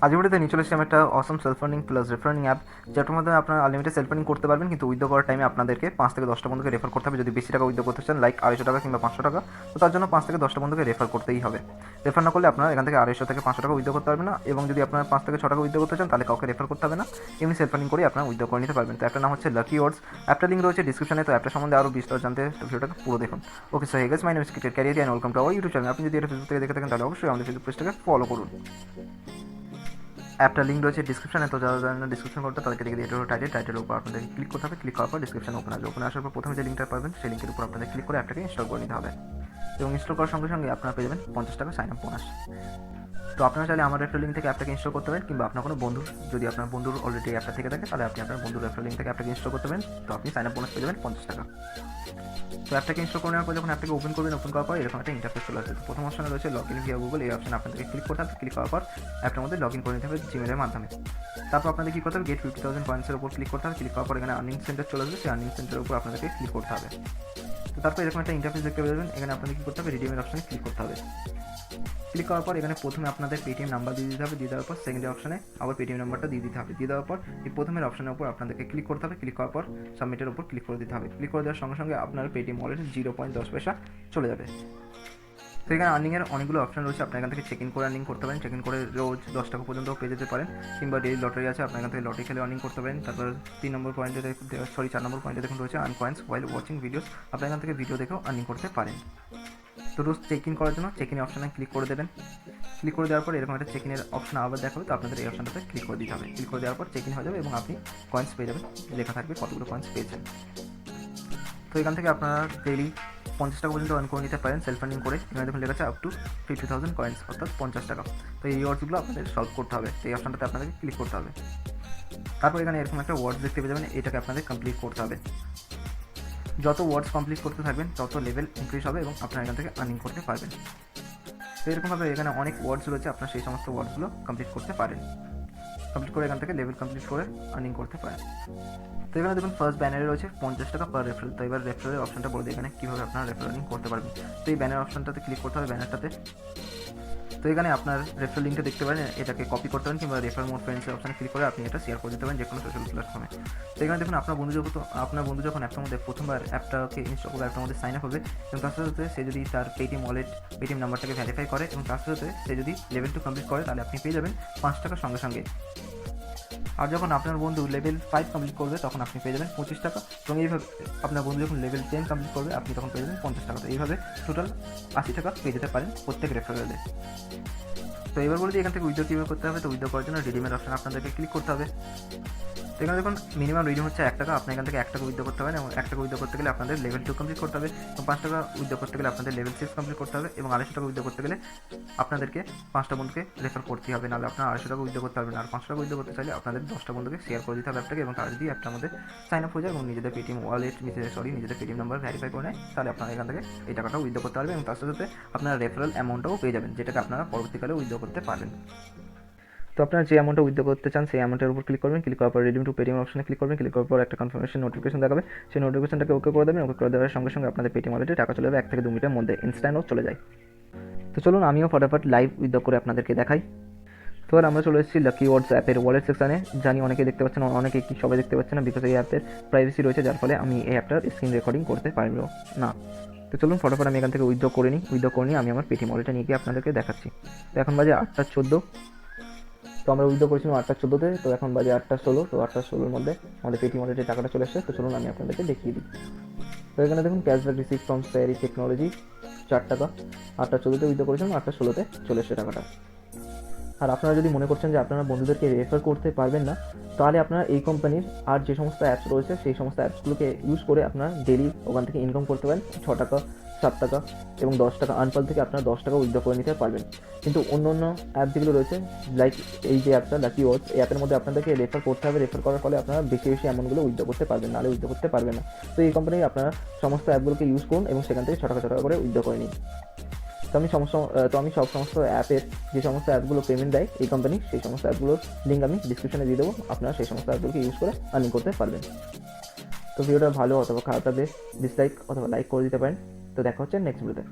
আজ ভিডিওতে নিয়ে চলে এসেছি আমি একটা awesome self earning plus referring app, যেটার মধ্যে আপনারা আনলিমিটেড সেলফ আর্নিং করতে পারবেন, কিন্তু উইথড্র করার টাইমে আপনাদেরকে 5 থেকে 10টা বন্ধুকে রেফার করতে হবে। যদি বেশি টাকা উইথড্র করতে চান, লাইক 250 টাকা কিংবা 500 টাকা, তো তার জন্য 5 থেকে 10টা বন্ধুকে রেফার করতেই হবে। রেফার না করলে আপনারা এখান থেকে 250 থেকে 500 টাকা উইথড্র করতে পারবেন না। এবং যদি আপনারা 5 থেকে 6 টাকা উইথড্র করতে চান, তাহলে কাউকে রেফার করতে হবে না, এমনি সেলফ আর্নিং করে আপনারা উইথড্র করে নিতে পারবেন। তো অ্যাপটার নাম হচ্ছে LuckyWords। অ্যাপটার লিঙ্ক রয়েছে ডিসক্রিপশনে। তো অ্যাপটা সম্বন্ধে আরও বিস্তার জানতে ভিডিওটাকে পুরো দেখুন। Okay, so hey guys, my name is কিটের career and welcome to our YouTube channel. আপনি যদি এটা ফেসবুক থেকে দেখে থাকেন, তাহলে অবশ্যই আমাদের ফেসবুক পেজটাকে ফলো করুন। অ্যাপটার লিঙ্ক রয়েছে ডিসক্রিপশনে। তো যারা জানেন না ডিসক্রিপশন করতে, তাদেরকে দেখে দিয়ে টাইটেলের উপর আপনাদেরকে ক্লিক করতে হবে। ক্লিক করার পর ডিসক্রিপশন ওপেন আসবে। ওপেন আসার পর প্রথমে যে লিঙ্কটা পাবেন, সেই লিঙ্কের উপর আপনাদের ক্লিক করে অ্যাপটাকে ইনস্টল করে নিতে হবে। এবং ইনস্টল করার সঙ্গে সঙ্গে আপনারা পেয়ে যাবেন 50 টাকা সাইন আপ বোনাস। তো আপনারা চাইলে আমার রেফারেল লিঙ্ক থেকে অ্যাপটাকে ইনস্টল করতে পারেন, কিংবা আপনার কোনো বন্ধু, যদি আপনার বন্ধুর অলরেডি অ্যাপটা থেকে থাকে, তাহলে আপনি আপনার বন্ধুর রেফারেল লিঙ্ক থেকে অ্যাপটাকে ইনস্টল করতে পারেন। তো আপনি সাইন আপ বোনাস পেয়ে যাবেন 50 টাকা। তো অ্যাপটাকে ইনস্টল করে নেওয়ার পর যখন অ্যাপটাকে ওপেন করবেন, ওপেন করার পর এরকম একটা ইন্টারফেস চলে আসবে। প্রথম অপশনে রয়েছে লগ ইন ভিয়া গুগল। এই অপশনে আপনাদেরকে ক্লিক করতে হবে। ক্লিক করার পর অ্যাপটার মধ্যে লগ ইন করে নিতে হবে জিমেলের মাধ্যমে। তারপর আপনাদের কী করতে হবে, গেট 50,000 পয়েন্টসের উপর ক্লিক করতে হবে। ক্লিক করার পর এখানে আর্নিং সেন্টার চলে আসবে। সেই আর্নিং সেন্টারের উপর আপনাদেরকে ক্লিক করতে হবে। তো তারপর এরকম একটা ইন্টারফেস দেখতে পাবেন। এখানে আপনাদের কী করতে হবে, রিডিমের অপশনে ক্লিক করতে হবে। ক্লিক করার পর এখানে প্রথমে আপনাদের পেটিএম নাম্বার দিয়ে দিতে হবে। দিয়ে দেওয়ার পর সেকেন্ড অপশনে আবার পেটিএম নাম্বারটা দিয়ে দিতে হবে। দিয়ে দেওয়ার পর এই প্রথমের অপশনের উপর আপনাদেরকে ক্লিক করতে হবে। ক্লিক করার পর সাবমিটের উপর ক্লিক করে দিতে হবে। ক্লিক করে দেওয়ার সঙ্গে সঙ্গে আপনার পেটিএম ওয়ালেটে 0.10 পয়সা চলে যাবে। তো এখানে আর্নিংয়ের অনেকগুলো অপশন রয়েছে। আপনার এখান থেকে চেক ইন করে আর্নিং করতে পারেন। চেক ইন করে রোজ 10 টাকা পর্যন্ত পেয়ে যেতে পারেন, কিংবা ডেইলি লটারি আছে, আপনার এখান থেকে লটারি খেলে আর্নিং করতে পারেন। তারপর 4 নম্বর পয়েন্টে দেখুন রয়েছে আর্ন কয়েন্স ওয়াইল ওয়াচিং ভিডিওস। আপনার এখান থেকে ভিডিও দেখেও আর্নিং করতে পারেন। তো রোজ চেক ইন করার জন্য চেক ইন অপশনে ক্লিক করে দেবেন। ক্লিক করে দেওয়ার পর এরকম একটা চেক ইনের অপশন আবার দেখাবে। তো আপনাদের এই অপশনটাতে ক্লিক করে দিতে হবে। ক্লিক করে দেওয়ার পর চেক ইন হয়ে যাবে এবং আপনি কয়েন্স পেয়ে যাবেন। লেখা থাকবে কতগুলো কয়েন্স পেয়েছেন। তো এখান থেকে আপনারা ডেইলি 50 টাকা পর্যন্ত আর্ন করে নিতে পারেন সেলফ আর্নিং করে। এখানে দেখুন লেখা আছে আপ টু 50,000 কয়েন্স, অর্থাৎ 50 টাকা। তো এই ওয়ার্ডসগুলো আপনাদের সলভ করতে হবে। তো এই অপশনটাতে আপনাদেরকে ক্লিক করতে হবে। তারপর এখানে এরকম একটা ওয়ার্ডস দেখতে পেয়ে যাবেন। এটাকে আপনাদের কমপ্লিট করতে হবে। যত ওয়ার্ডস কমপ্লিট করতে থাকবেন, তত লেভেল ইনক্রিজ হবে এবং আপনারা এখান থেকে আর্নিং করতে পারবেন। তো এরকমভাবে এখানে অনেক ওয়ার্ডস রয়েছে, আপনারা সেই সমস্ত ওয়ার্ডসগুলো কমপ্লিট করতে পারেন। কমপ্লিট করে এখান থেকে লেভেল কমপ্লিট করে আর্নিং করতে পারেন। তো এখানে দেখুন ফার্স্ট ব্যানারে রয়েছে 50 টাকা পার রেফারেল। তো এবার রেফারেলের অপশনটা বলে দিই এখানে কীভাবে আপনারা রেফারেল আর্নিং করতে পারবেন। তো এই ব্যানার অপশনটাতে ক্লিক করতে হবে, ব্যানারটাতে। তো এখানে আপনার রেফারেল লিঙ্কটা দেখতে পারেন, এটাকে কপি করতে পারেন, কিংবা রেফার মোর ফ্রেন্ডসের অপশনে ক্লিক করে আপনি এটা শেয়ার করে দিতে পারেন যে কোনো সোশ্যাল প্ল্যাটফর্মে। তো এখানে দেখুন আপনার বন্ধু যখন অ্যাপটার মধ্যে প্রথমবার অ্যাপটাকে ইনস্টল করে অ্যাপটার মধ্যে সাইন আপ হবে, এবং তার সাথে সে যদি তার পেটিএম ওয়ালেট পেটিএম নাম্বারটাকে ভেরিফাই করে, এবং তার সাথে সে যদি লেভেল 2 কমপ্লিট করে, তাহলে আপনি পেয়ে যাবেন 5 টাকা সঙ্গে সঙ্গে। আর যখন আপনার বন্ধু লেভেল 5 কমপ্লিট করবে, তখন আপনি পেয়ে যাবেন 25 টাকা। এবং এইভাবে আপনার বন্ধু যখন লেভেল 10 কমপ্লিট করবে, আপনি তখন পেয়ে যাবেন 50 টাকা। তো এইভাবে টোটাল 80 টাকা পেয়ে যেতে পারেন প্রত্যেক রেফারেলে। তো এবার বলে দিই এখান থেকে উইথড্র কীভাবে করতে হবে। তো উইথড্র করার জন্য রিডিমের অপশন আপনাদেরকে ক্লিক করতে হবে। তো এখানে দেখুন মিনিমাম রিডিম হচ্ছে 1 টাকা। আপনি এখান থেকে 1 টাকা উইথড্র করতে পারেন, এবং 1 টাকা উইথড্র করতে গেলে আপনাদের লেভেল 2 কমপ্লিট করতে হবে, এবং 5 টাকা উইথড্র করতে গেলে আপনাদের লেভেল 6 কমপ্লিট করতে হবে, এবং 250 টাকা উইথড্র করতে গেলে আপনাদেরকে 5টা বন্ধুকে রেফার করতে হবে, নাহলে আপনার 250 টাকা উইথড্র করতে পারবেন। আর 500 টাকা উইথড্র করতে চাইলে আপনাদের 10টা বন্ধুকে শেয়ার করে দিতে হবে অ্যাপটাকে, এবং তারা যদি অ্যাপটার মধ্যে সাইন আপ হয়ে যায় এবং নিজেদের পেটিএম ওয়ালেট নিজেদের পেটিএম নাম্বার ভেরিফাই করে নেয়, তাহলে আপনারা এখান থেকে এই টাকাটা উইথড্র করতে পারবেন, এবং তার সাথে আপনারা রেফারেল অ্যামাউন্টটাও পেয়ে যাবেন, যেটাকে আপনারা পরবর্তীকালে উইথড্র করতে পারবেন। তো আপনারা যে অ্যামাউন্টটা উইথড্র করতে চান, সেই অ্যামাউন্টের উপর ক্লিক করবেন। ক্লিক করার পর রিডিম টু পেটিএম অপশনে ক্লিক করবেন। ক্লিক করার পর একটা কনফার্মেশন নোটিফিকেশন দেখাবে। সেই নোটিফিকেশনটাকে ওকে করে দেবেন। ওকে করে দেওয়ার সঙ্গে সঙ্গে আপনাদের পেটিএম ওয়ালেটে টাকা চলে যাবে 1 থেকে 2 মিনিটের মধ্যে, ইনস্ট্যান্টও চলে যায়। তো চলুন আমিও ফটাফট লাইভ উইথড্র করে আপনাদেরকে দেখাই। তো আর আমরা চলে এসেছি LuckyWords অ্যাপের ওয়ালেট সেকশানে। জানি অনেকে দেখতে পাচ্ছেন, অনেকে কি সবাই দেখতে পাচ্ছেন না, বিকজ এই অ্যাপের প্রাইভেসি রয়েছে, যার ফলে আমি এই অ্যাপটার স্ক্রিন রেকর্ডিং করতে পারবো না। তো চলুন ফটাফট আমি এখান থেকে উইথড্র করে নিই। উইথড্র করে নিয়ে আমি আমার পেটিএম ওয়ালেটে নিয়ে গিয়ে আপনাদেরকে দেখাচ্ছি। তো এখন বাজে 8টা 14। তো আমরা উইথড্র করেছিলাম 8টা 14-তে, তো এখন বাজে 8টা 16। তো 8টা 16-র মধ্যে আমাদের পেটিএম ওয়ালেটে টাকাটা চলে এসেছে। তো চলুন আমি আপনাদেরকে দেখিয়ে দিই। তো এখানে দেখুন ক্যাশব্যাক রিসিভ ফ্রম স্যারি টেকনোলজি 4 টাকা। 8টা 14-তে উইথড্র করেছিলাম, 8টা 16-তে চলে এসেছে টাকাটা। আর আপনারা যদি মনে করছেন যে আপনারা বন্ধুদেরকে রেফার করতে পারবেন না, তাহলে আপনারা এই কোম্পানির আর যে সমস্ত অ্যাপস রয়েছে, সেই সমস্ত অ্যাপসগুলোকে ইউজ করে আপনারা ডেলি ওখান থেকে ইনকাম করতে পারেন 6 টাকা, 7 টাকা এবং 10 টাকা। আনপাল থেকে আপনারা 10 টাকা উইথড্র করে নিতে পারবেন। কিন্তু অন্য অ্যাপ যেগুলো রয়েছে, লাইক এই যে অ্যাপটা LuckyWords, এই অ্যাপের মধ্যে আপনাদেরকে রেফার করতে হবে। রেফার করার ফলে আপনারা বেশি অ্যামাউন্টগুলো উইথড্র করতে পারবেন, নাহলে উইথড্র করতে পারবেন না। তো এই কোম্পানির আপনারা সমস্ত অ্যাপগুলোকে ইউজ করুন এবং সেখান থেকে 6 টাকা করে উইথড্র করে নিন। তো আমি সমস্ত অ্যাপের যে সমস্ত অ্যাপগুলো পেমেন্ট দেয় এই কোম্পানি, সেই সমস্ত অ্যাপগুলোর লিঙ্ক আমি ডিসক্রিপশনে দিয়ে দেবো। আপনারা সেই সমস্ত অ্যাপগুলোকে ইউজ করে আর্নিং করতে পারবেন। তো ভিডিওটা ভালো অথবা খারাপ লাগলে ডিসলাইক অথবা লাইক করে দিতে পারেন। তো দেখা হচ্ছে নেক্সট ভিডিওতে।